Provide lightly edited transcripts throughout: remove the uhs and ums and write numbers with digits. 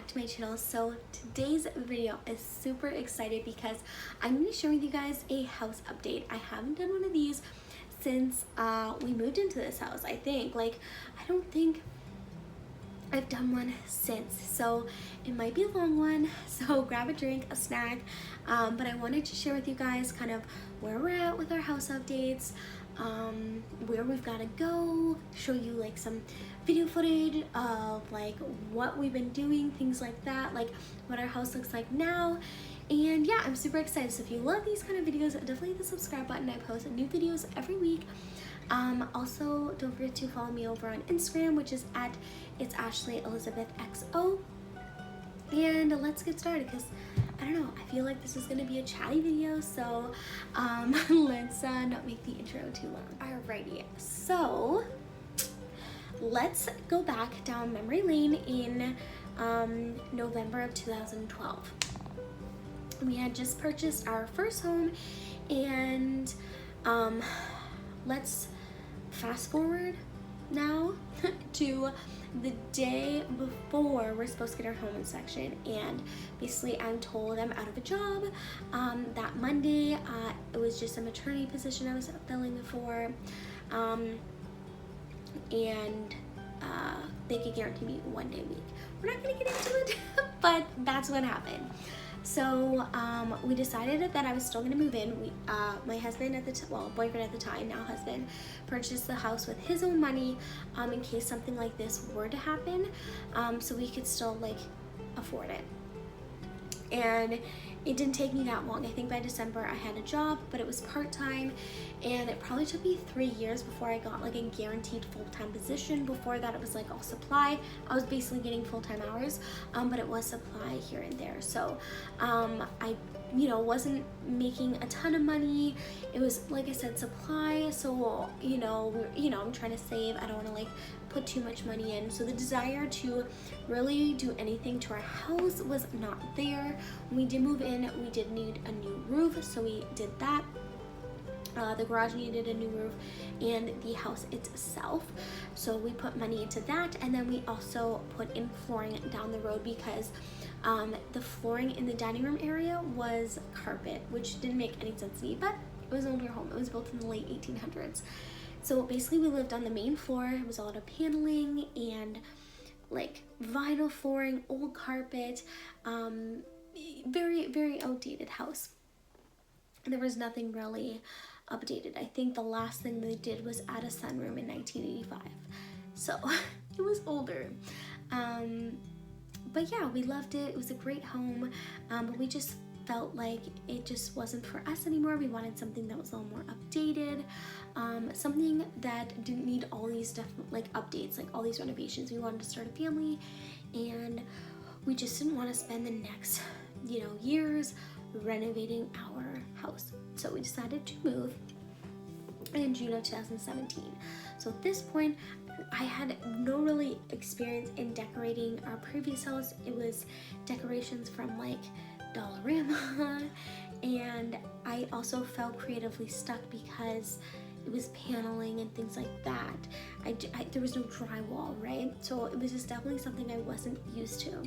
to my channel. So today's video is super excited because I'm going to share with you guys a house update. I haven't done one of these since we moved into this house. I don't think I've done one since, so it might be a long one, so grab a drink, a snack, but I wanted to share with you guys kind of where we're at with our house updates, where we've got to go, show you like some video footage of like what we've been doing, things like that, like what our house looks like now. And yeah, I'm super excited. So if you love these kind of videos, definitely hit the subscribe button. I post new videos every week. Also, don't forget to follow me over on Instagram, which is at It's Ashley Elizabeth XO. And let's get started because I don't know, I feel like this is gonna be a chatty video, so let's not make the intro too long. Alrighty, so let's go back down memory lane in November of 2012. We had just purchased our first home, and let's fast forward now to the day before we're supposed to get our home inspection, and basically I'm told I'm out of a job. That Monday, it was just a maternity position I was filling for, and they could guarantee me 1 day a week. We're not gonna get into it, but that's what happened. So we decided that I was still gonna move in. My husband at the boyfriend at the time, now husband, purchased the house with his own money in case something like this were to happen, so we could still like afford it. And it didn't take me that long. I think by December I had a job, but it was part-time, and it probably took me 3 years before I got like a guaranteed full-time position. Before that it was like all supply. I was basically getting full-time hours, but it was supply here and there. So I wasn't making a ton of money. It was, like I said, supply. So I'm trying to save. I don't want to like put too much money in. So the desire to really do anything to our house was not there. When we did move in, we did need a new roof, so we did that. The garage needed a new roof, and the house itself, so we put money into that. And then we also put in flooring down the road because the flooring in the dining room area was carpet, which didn't make any sense to me, but it was an older home. It was built in the late 1800s. So basically we lived on the main floor. It was a lot of paneling and like vinyl flooring, old carpet, very, very outdated house. There was nothing really updated. I think the last thing they did was add a sunroom in 1985. So it was older. But yeah, we loved it. It was a great home, but we just felt like it just wasn't for us anymore. We wanted something that was a little more updated, something that didn't need all these different like updates, like all these renovations. We wanted to start a family, and we just didn't want to spend the next years renovating our house. So we decided to move in June of 2017. So at this point, I had no really experience in decorating our previous house. It was decorations from like Dollarama, and I also felt creatively stuck because it was paneling and things like that. There was no drywall, right? So it was just definitely something I wasn't used to.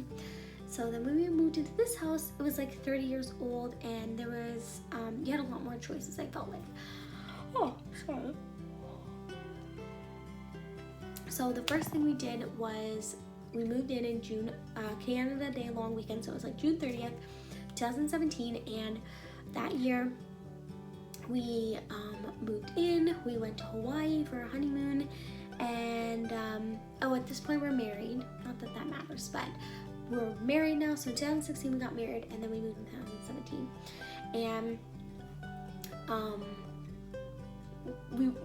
So then when we moved into this house, it was like 30 years old, and there was, you had a lot more choices, I felt like. Oh, sorry. So the first thing we did was we moved in June, Canada Day long weekend, so it was like June 30th, 2017, and that year we moved in. We went to Hawaii for a honeymoon, and at this point we're married. Not that that matters, but we're married now. So in 2016 we got married, and then we moved in 2017, and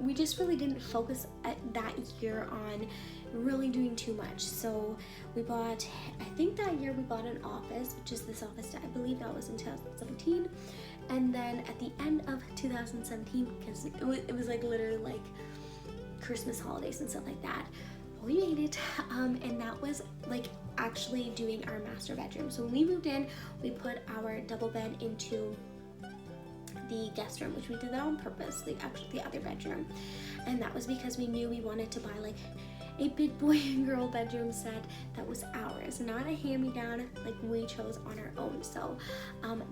we just really didn't focus that year on really doing too much. So we bought, I think that year we bought an office, which is this office that I believe that was in 2017. And then at the end of 2017, because it was like literally like Christmas holidays and stuff like that, we made it, and that was like actually doing our master bedroom. So when we moved in, we put our double bed into the guest room, which we did that on purpose, the other bedroom, and that was because we knew we wanted to buy like a big boy and girl bedroom set that was ours, not a hand-me-down like we chose on our own. So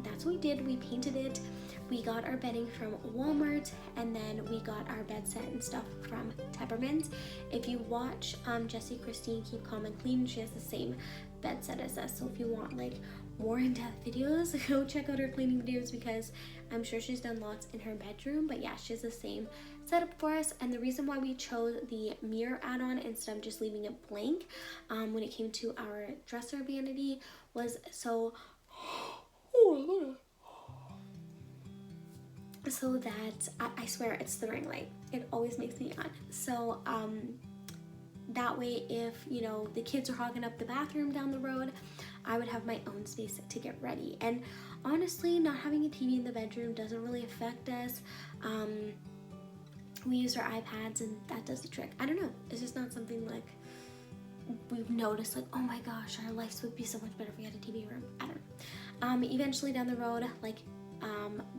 that's what we did. We painted it. We got our bedding from Walmart, and then we got our bed set and stuff from Tepperman's. If you watch Jessie Christine Keep Calm and Clean, she has the same bed set as us. So if you want like more in-depth videos, go check out her cleaning videos, because I'm sure she's done lots in her bedroom. But yeah, she has the same setup for us. And the reason why we chose the mirror add-on instead of just leaving it blank when it came to our dresser vanity was so that I swear it's the ring light, it always makes me yawn. So that way, if you know the kids are hogging up the bathroom down the road, I would have my own space to get ready. And honestly, not having a TV in the bedroom doesn't really affect us. We use our iPads and that does the trick. I don't know, it's just not something like we've noticed like, oh my gosh, our lives would be so much better if we had a TV room. I don't know. Eventually down the road, like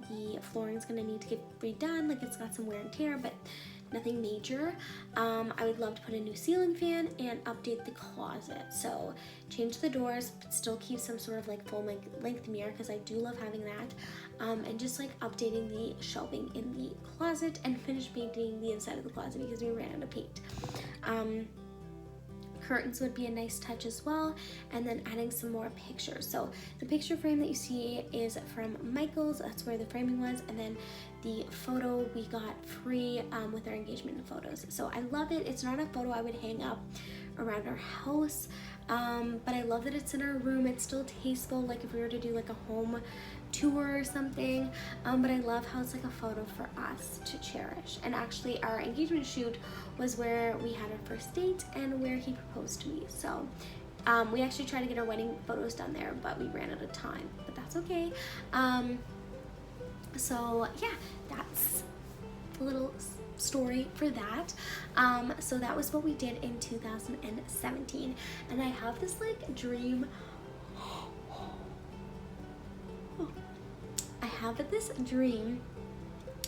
the flooring's gonna need to get redone, like it's got some wear and tear, but nothing major. I would love to put a new ceiling fan and update the closet. So change the doors, but still keep some sort of like full length mirror, because I do love having that. And just like updating the shelving in the closet, and finish painting the inside of the closet because we ran out of paint. Curtains would be a nice touch as well, and then adding some more pictures. So the picture frame that you see is from Michael's, that's where the framing was, and then the photo we got free with our engagement photos. So I love it. It's not a photo I would hang up around our house, but I love that it's in our room. It's still tasteful, like if we were to do like a home tour or something, but I love how it's like a photo for us to cherish. And actually our engagement shoot was where we had our first date and where he proposed to me. So we actually tried to get our wedding photos done there, but we ran out of time, but that's okay. So yeah, that's a little story for that. So that was what we did in 2017, and I have this like dream. I have this dream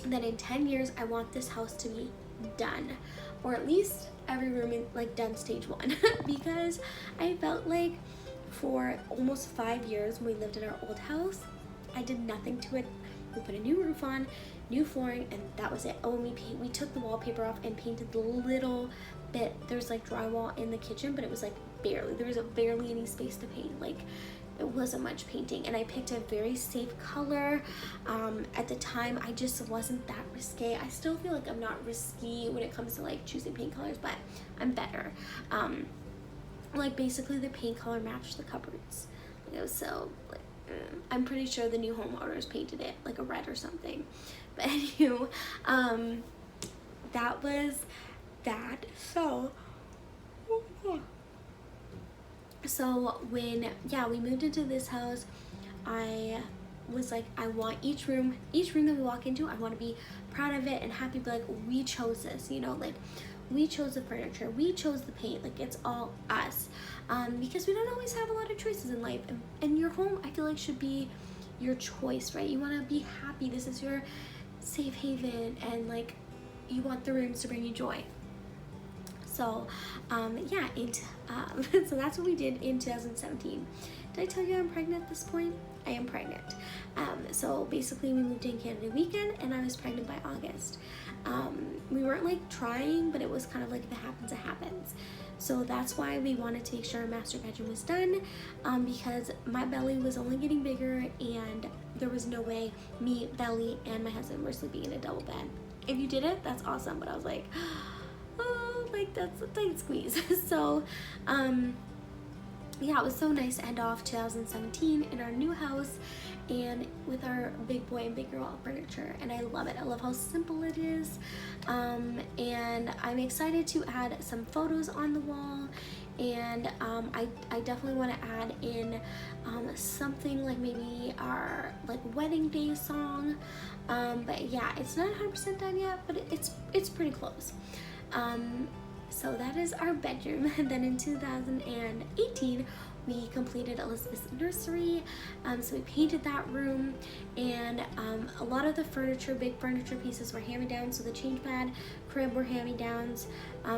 that in 10 years I want this house to be done, or at least every room in like done stage 1 because I felt like for almost 5 years when we lived in our old house, I did nothing to it. We put a new roof on, new flooring, and that was it. Oh, and we took the wallpaper off and painted the little bit. There's like drywall in the kitchen, but it was like there was barely any space to paint. Like it wasn't much painting, and I picked a very safe color. At the time, I just wasn't that risque. I still feel like I'm not risky when it comes to like choosing paint colors, but I'm better. Like basically the paint color matched the cupboards. Like, it was so like, I'm pretty sure the new homeowners painted it like a red or something. But anyway, that was that. So when we moved into this house, I was like, I want each room that we walk into, I want to be proud of it and happy, but like we chose this, you know, like we chose the furniture, we chose the paint, like it's all us, because we don't always have a lot of choices in life, and your home I feel like should be your choice, right? You want to be happy, this is your safe haven, and like you want the rooms to bring you joy. So so that's what we did in 2017. Did I tell you I'm pregnant at this point? I am pregnant. So basically we moved in Canada weekend and I was pregnant by August. We weren't like trying, but it was kind of like if it happens, it happens. So that's why we wanted to make sure our master bedroom was done, because my belly was only getting bigger and there was no way me, Belly, and my husband were sleeping in a double bed. If you did it, that's awesome, but I was like, oh, like that's a tight squeeze. So yeah, it was so nice to end off 2017 in our new house and with our big boy and big girl furniture, and I love it. I love how simple it is, and I'm excited to add some photos on the wall, and I definitely want to add in something like maybe our like wedding day song, but yeah, it's not 100% done yet, but it's pretty close. So that is our bedroom. And then in 2018 we completed Elizabeth's nursery, so we painted that room, and a lot of the furniture, big furniture pieces were hand-me-downs, so the change pad, crib were hand-me-downs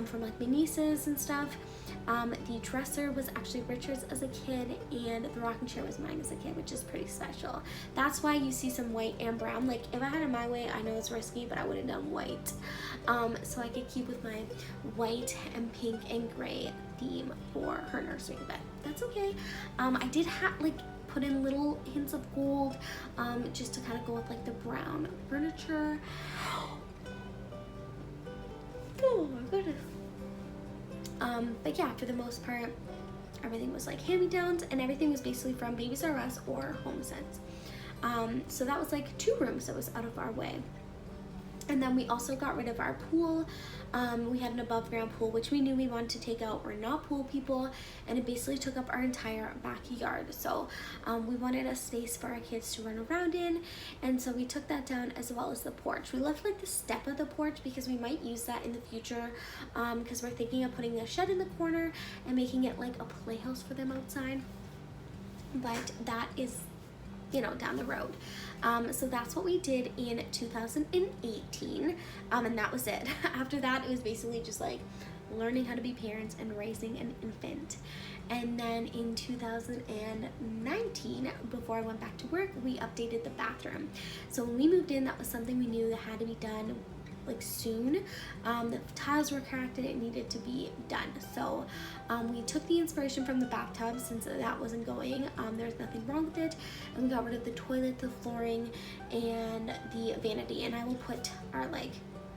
from like my nieces and stuff. The dresser was actually Richard's as a kid, and the rocking chair was mine as a kid, which is pretty special. That's why you see some white and brown. Like if I had it my way, I know it's risky, but I would have done white, so I could keep with my white and pink and gray theme for her nursery, but that's okay. I did put in little hints of gold, just to kind of go with like the brown furniture. Oh my goodness. But yeah, for the most part, everything was like hand-me-downs, and everything was basically from Babies R Us or HomeSense. So that was like 2 rooms that was out of our way. And then we also got rid of our pool. We had an above ground pool, which we knew we wanted to take out. We're not pool people, and it basically took up our entire backyard. So we wanted a space for our kids to run around in, and so we took that down, as well as the porch. We left like the step of the porch because we might use that in the future, because we're thinking of putting a shed in the corner and making it like a playhouse for them outside. But that is, you know, down the road. So that's what we did in 2018, and that was it. After that, it was basically just like learning how to be parents and raising an infant. And then in 2019, before I went back to work, we updated the bathroom. So when we moved in, that was something we knew that had to be done like soon. The tiles were cracked and it needed to be done. So we took the inspiration from the bathtub, since that wasn't going. There's nothing wrong with it, and we got rid of the toilet, the flooring, and the vanity. And I will put our like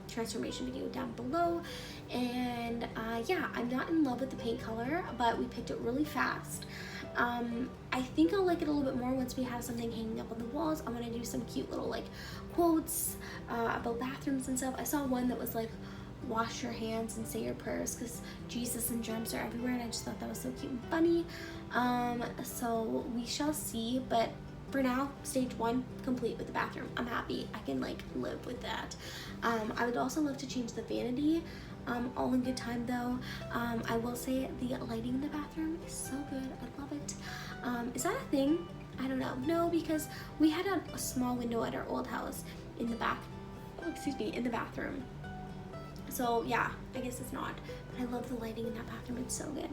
transformation video down below. And yeah, I'm not in love with the paint color, but we picked it really fast. I think I'll like it a little bit more once we have something hanging up on the walls. I want to do some cute little like quotes about bathrooms and stuff. I saw one that was like, wash your hands and say your prayers, because Jesus and germs are everywhere, and I just thought that was so cute and funny. So we shall see, but for now, stage 1 complete with the bathroom. I'm happy. I can like live with that. I would also love to change the vanity. All in good time though. I will say the lighting in the bathroom is so good. I love it. Is that a thing? I don't know. No, because we had a small window at our old house in the back. Oh, excuse me, in the bathroom. So yeah, I guess it's not. But I love the lighting in that bathroom. It's so good.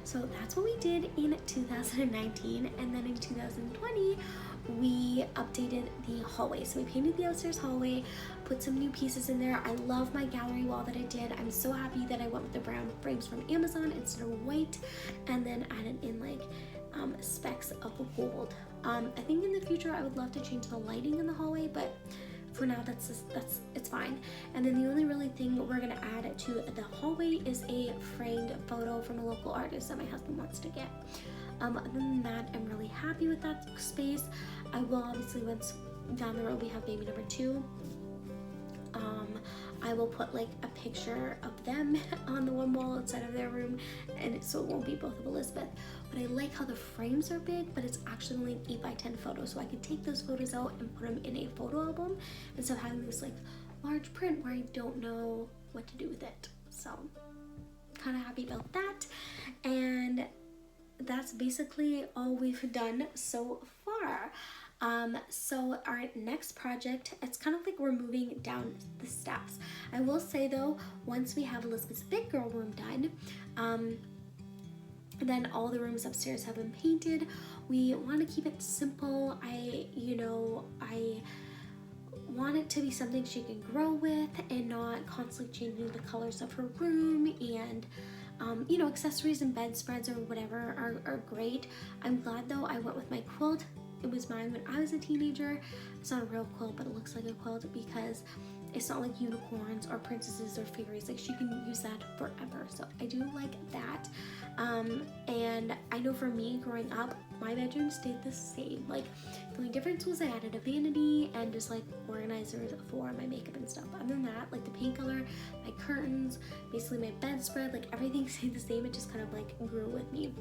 So that's what we did in 2019, and then in 2020 we updated the hallway. So we painted the upstairs hallway, put some new pieces in there. I love my gallery wall that I did. I'm so happy that I went with the brown frames from Amazon instead of white, and then added in like specks of gold. I think in the future I would love to change the lighting in the hallway, but for now it's fine. And then the only really thing we're gonna add to the hallway is a framed photo from a local artist that my husband wants to get. Other than that, I'm really happy with that space. I will obviously, once down the road we have baby number 2, I will put like a picture of them on the one wall outside of their room, and so it won't be both of Elizabeth. But I like how the frames are big, but it's actually only an 8x10 photo, so I could take those photos out and put them in a photo album instead of having this like large print where I don't know what to do with it. So kind of happy about that, and that's basically all we've done so far. So our next project, it's kind of like we're moving down the steps. I will say though, once we have Elizabeth's big girl room done, then all the rooms upstairs have been painted. We want to keep it simple. I want it to be something she can grow with and not constantly changing the colors of her room, and accessories and bedspreads or whatever are great. I'm glad though I went with my quilt. It was mine when I was a teenager. It's not a real quilt, but it looks like a quilt because it's not like unicorns or princesses or fairies. Like, she can use that forever. So I do like that. And I know for me growing up, my bedroom stayed the same. Like, the only difference was I added a vanity and just like organizers for my makeup and stuff. Other than that, like the paint color, my curtains, basically my bedspread, like everything stayed the same. It just kind of like grew with me.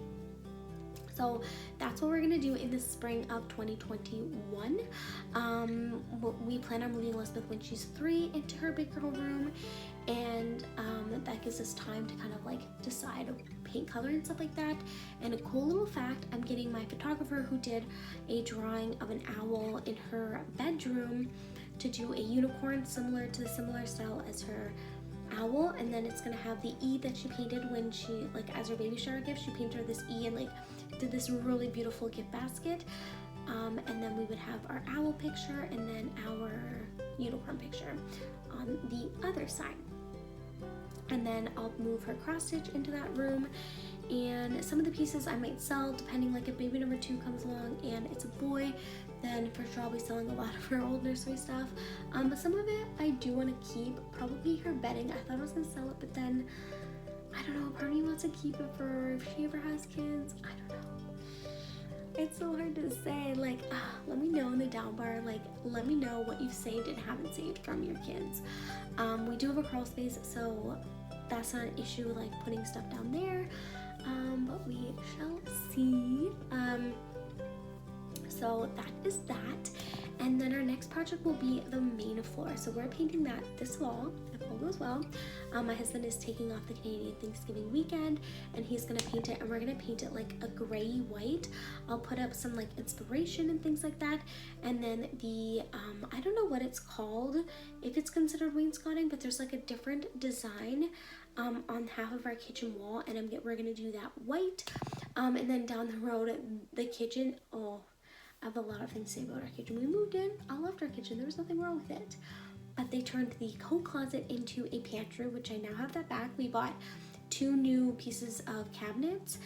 So So that's what we're gonna do in the spring of 2021. We plan on moving Elizabeth when she's 3 into her big girl room, and that gives us time to kind of like decide paint color and stuff like that. And a cool little fact, I'm getting my photographer who did a drawing of an owl in her bedroom to do a unicorn similar to the similar style as her owl, and then it's gonna have the E that she painted when she, like, as her baby shower gift, she painted her this E and like did this really beautiful gift basket. And then we would have our owl picture and then our unicorn picture on the other side. And then I'll move her cross stitch into that room, and some of the pieces I might sell depending, like if baby number 2 comes along and it's a boy, then for sure I'll be selling a lot of her old nursery stuff. But some of it I do want to keep, probably her bedding. I thought I was gonna sell it, but then I don't know, part of me wants to keep it for if she ever has kids. I don't know. It's so hard to say. Like, let me know in the down bar, like let me know what you've saved and haven't saved from your kids. We do have a crawl space, so that's not an issue, like putting stuff down there, but we shall see. So that is that. And then our next project will be the main floor. So we're painting that this fall, if all goes well. My husband is taking off the Canadian Thanksgiving weekend, and he's gonna paint it, and we're gonna paint it like a gray white. I'll put up some like inspiration and things like that. And then the, I don't know what it's called, if it's considered wainscoting, but there's like a different design on half of our kitchen wall, and we're gonna do that white. And then down the road, the kitchen, I have a lot of things to say about our kitchen. We moved in, I loved our kitchen, there was nothing wrong with it. But they turned the coat closet into a pantry, which I now have that back. We bought 2 new pieces of cabinets.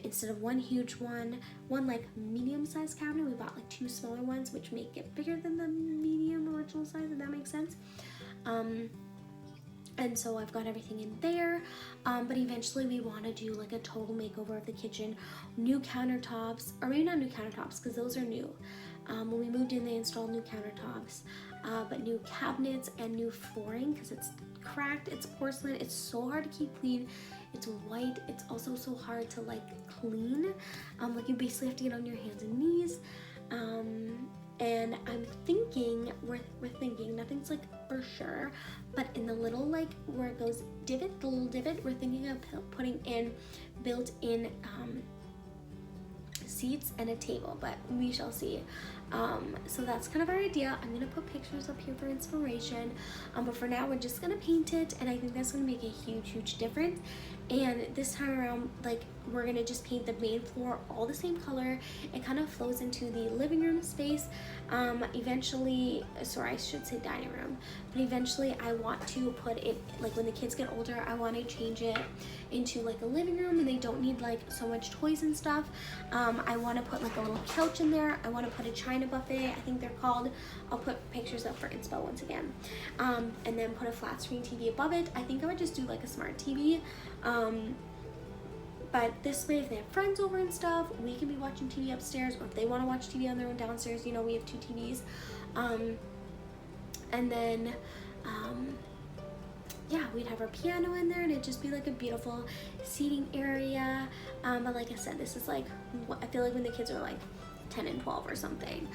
Instead of one huge one like medium-sized cabinet, we bought like 2 smaller ones, which make it bigger than the medium original size, if that makes sense. And so I've got everything in there, but eventually we want to do like a total makeover of the kitchen, new countertops, or maybe not new countertops because those are new. When we moved in, they installed new countertops, but new cabinets and new flooring because it's cracked, it's porcelain, it's so hard to keep clean, it's white, it's also so hard to like clean, like you basically have to get on your hands and knees. And I'm thinking, we're thinking, nothing's like for sure, but in the little like where it goes divot, the little divot, we're thinking of putting in built-in seats and a table, but we shall see. So that's kind of our idea. I'm gonna put pictures up here for inspiration, but for now we're just gonna paint it, and I think that's gonna make a huge difference. And this time around, like, we're gonna just paint the main floor all the same color. It kind of flows into the living room space. Eventually, sorry, I should say dining room, but eventually I want to put it, like when the kids get older, I want to change it into like a living room, and they don't need like so much toys and stuff. I want to put like a little couch in there. I want to put a china buffet, I think they're called. I'll put pictures up for inspo once again. And then put a flat screen TV above it. I think I would just do like a smart TV. But this way, if they have friends over and stuff, we can be watching TV upstairs, or if they want to watch TV on their own downstairs, you know, we have 2 TVs. And then, yeah, we'd have our piano in there, and it'd just be like a beautiful seating area. But like I said, this is like, I feel like when the kids are like 10 and 12 or something.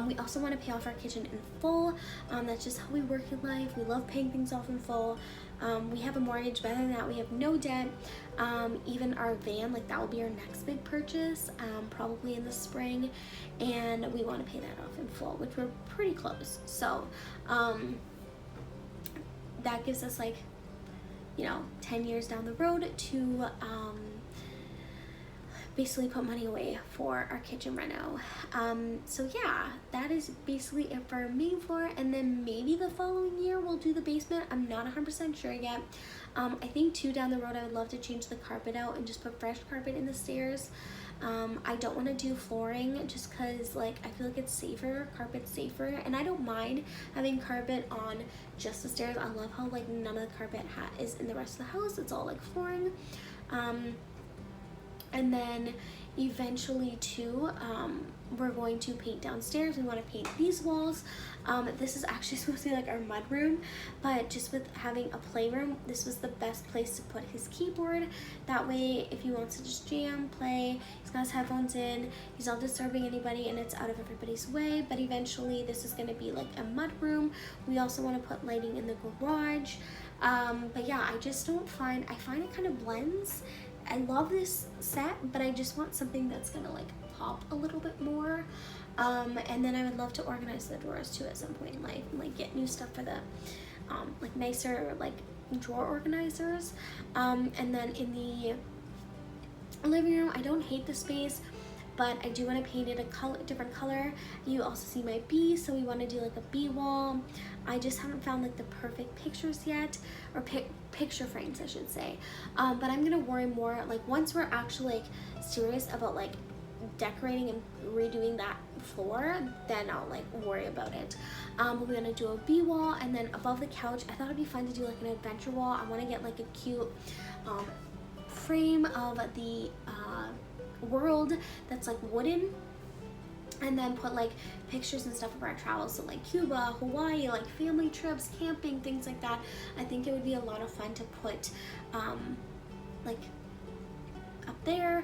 We also want to pay off our kitchen in full. That's just how we work in life. We love paying things off in full. We have a mortgage, but other than that, we have no debt. Even our van, like that will be our next big purchase, probably in the spring, and we want to pay that off in full, which we're pretty close. So that gives us like, you know, 10 years down the road to basically put money away for our kitchen reno. So yeah, that is basically it for our main floor, and then maybe the following year we'll do the basement. I'm not 100% sure yet. I think too, down the road I would love to change the carpet out and just put fresh carpet in the stairs. I don't want to do flooring just because like I feel like it's safer, carpet's safer, and I don't mind having carpet on just the stairs. I love how like none of the carpet is in the rest of the house. It's all like flooring. And then eventually too, we're going to paint downstairs. We want to paint these walls. This is actually supposed to be like our mud room, but just with having a playroom, this was the best place to put his keyboard. That way, if he wants to just jam, play, he's got his headphones in, he's not disturbing anybody, and it's out of everybody's way. But eventually, this is going to be like a mud room. We also want to put lighting in the garage. But yeah, I just don't find, I find it kind of blends. I love this set, but I just want something that's gonna like pop a little bit more. And then I would love to organize the drawers too at some point in life, and like get new stuff for the like nicer like drawer organizers. And then in the living room, I don't hate the space, but I do want to paint it a different color. You also see my bee, so we want to do like a bee wall. I just haven't found like the perfect pictures yet, or picture frames I should say. But I'm gonna worry more like once we're actually like serious about like decorating and redoing that floor, then I'll like worry about it. We're gonna do a bee wall, and then above the couch, I thought it'd be fun to do like an adventure wall. I want to get like a cute frame of the world that's like wooden, and then put like pictures and stuff of our travels, so like Cuba, Hawaii, like family trips, camping, things like that. I think it would be a lot of fun to put like up there.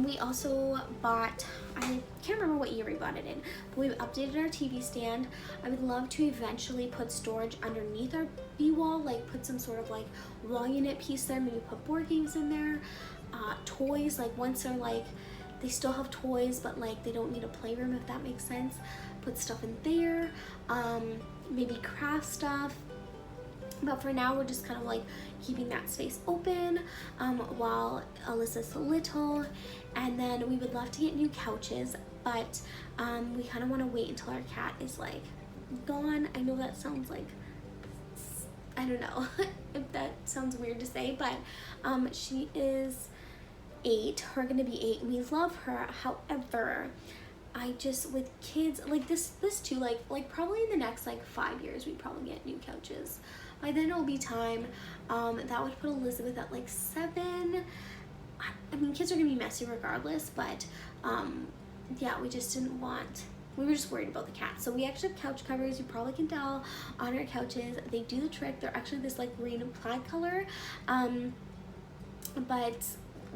We also bought, I can't remember what year we bought it in, but we've updated our TV stand. I would love to eventually put storage underneath our B wall, like put some sort of like wall unit piece there, maybe put board games in there, toys, like once they're like, they still have toys, but like they don't need a playroom, if that makes sense. Put stuff in there, maybe craft stuff. But for now, we're just kind of like keeping that space open while Alyssa's little. And then we would love to get new couches, but we kind of want to wait until our cat is like gone. I know that sounds like, I don't know if that sounds weird to say, but she is 8, we're gonna be 8, and we love her. However, I just, with kids like this too, like probably in the next like 5 years we'd probably get new couches. By then it'll be time. That would put Elizabeth at like 7. I mean, kids are gonna be messy regardless, but yeah, we just didn't want, we were just worried about the cat. So we actually have couch covers, you probably can tell, on our couches. They do the trick. They're actually this like green and plaid color, but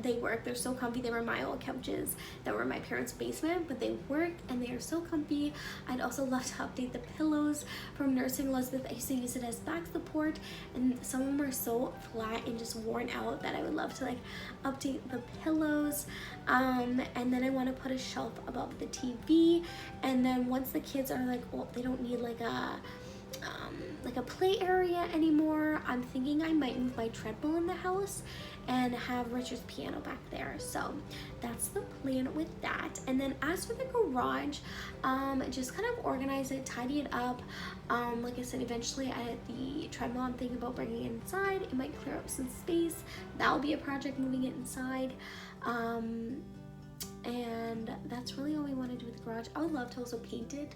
they work. They're so comfy. They were my old couches that were in my parents' basement, but they work and they are so comfy. I'd also love to update the pillows from nursing Elizabeth. I used to use it as back support, and some of them are so flat and just worn out that I would love to like update the pillows. And then I want to put a shelf above the TV, and then once the kids are like, well, they don't need like a play area anymore, I'm thinking I might move my treadmill in the house and have Richard's piano back there. So that's the plan with that. And then as for the garage, just kind of organize it, tidy it up. Like I said, eventually the treadmill, I'm thinking about bringing it inside. It might clear up some space. That'll be a project, moving it inside. And that's really all we want to do with the garage. I would love to also paint it.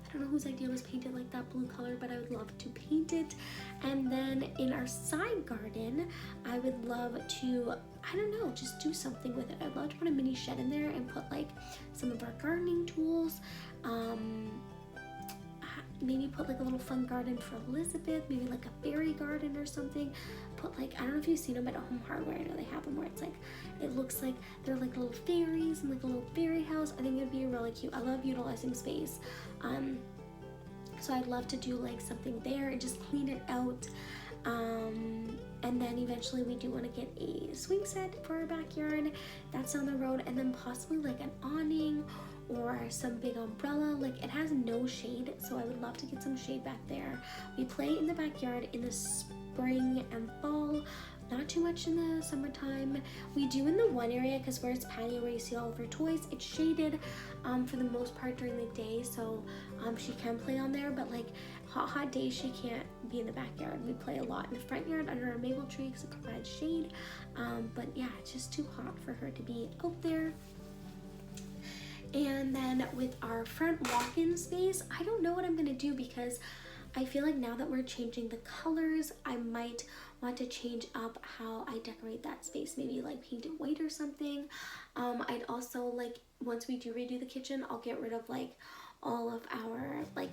I don't know whose idea was painted like that blue color, but I would love to paint it. And then in our side garden, I would love to, I don't know, just do something with it. I'd love to put a mini shed in there and put like some of our gardening tools. Maybe put like a little fun garden for Elizabeth, maybe like a berry garden or something. Put like, I don't know if you've seen them at Home Hardware. I know they have them where it's like, it looks like they're like little fairies and like a little fairy house. I think it'd be really cute. I love utilizing space. So I'd love to do like something there and just clean it out. And then eventually we do want to get a swing set for our backyard. That's down the road. And then possibly like an awning or some big umbrella. Like, it has no shade, so I would love to get some shade back there. We play in the backyard in the spring and fall, not too much in the summertime. We do in the one area, because where it's patio where you see all of her toys, it's shaded for the most part during the day, so she can play on there. But like hot days, she can't be in the backyard. We play a lot in the front yard under a maple tree because it provides shade. But yeah, it's just too hot for her to be out there. And then with our front walk-in space, I don't know what I'm gonna do, because I feel like now that we're changing the colors, I might want to change up how I decorate that space. Maybe like paint it white or something. I'd also like, once we do redo the kitchen, I'll get rid of like all of our like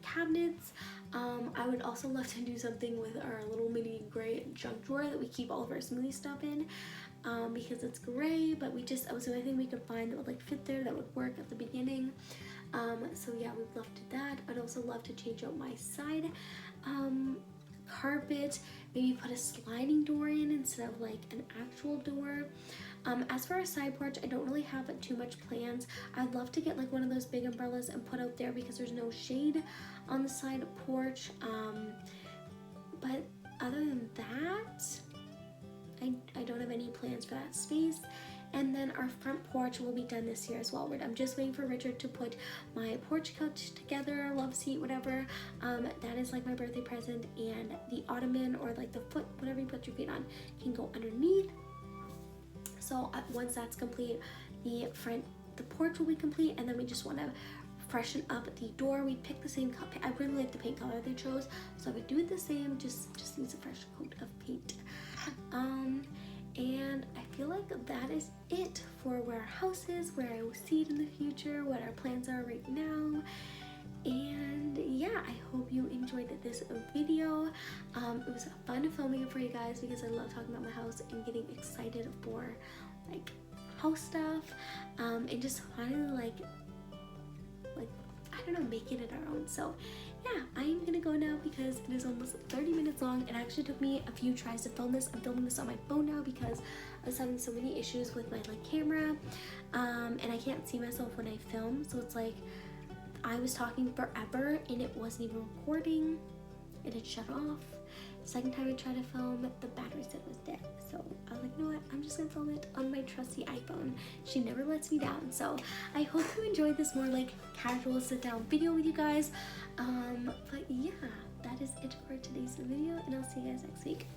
cabinets. I would also love to do something with our little mini gray junk drawer that we keep all of our smoothie stuff in, because it's gray, but it was the only thing we could find that would like fit there, that would work at the beginning. So yeah, we'd love to do that. I'd also love to change out my side carpet, maybe put a sliding door in instead of like an actual door. As for our side porch, I don't really have too much plans. I'd love to get like one of those big umbrellas and put out there because there's no shade on the side porch. But other than that, I don't have any plans for that space. And then our front porch will be done this year as well. I'm just waiting for Richard to put my porch couch together, love seat, whatever. That is like my birthday present, and the ottoman or like the foot, whatever you put your feet on, can go underneath. So once that's complete, the porch will be complete, and then we just want to freshen up the door. We picked the same color. I really like the paint color they chose, so I would do it the same, just needs a fresh coat of paint. And I feel like that is it for where our house is, where I will see it in the future, what our plans are right now. And yeah, I hope you enjoyed this video. It was fun filming it for you guys because I love talking about my house and getting excited for like house stuff, and just finally like I don't know, making it our own. So yeah, I am gonna go now because it is almost 30 minutes long. It actually took me a few tries to film this. I'm filming this on my phone now because I was having so many issues with my like camera, and I can't see myself when I film, so it's like I was talking forever and it wasn't even recording. It had shut off. Second time I tried to film, the battery said it was dead. So I was like, you know what? I'm just gonna film it on my trusty iPhone. She never lets me down. So I hope you enjoyed this more like casual sit down video with you guys. But yeah, that is it for today's video, and I'll see you guys next week.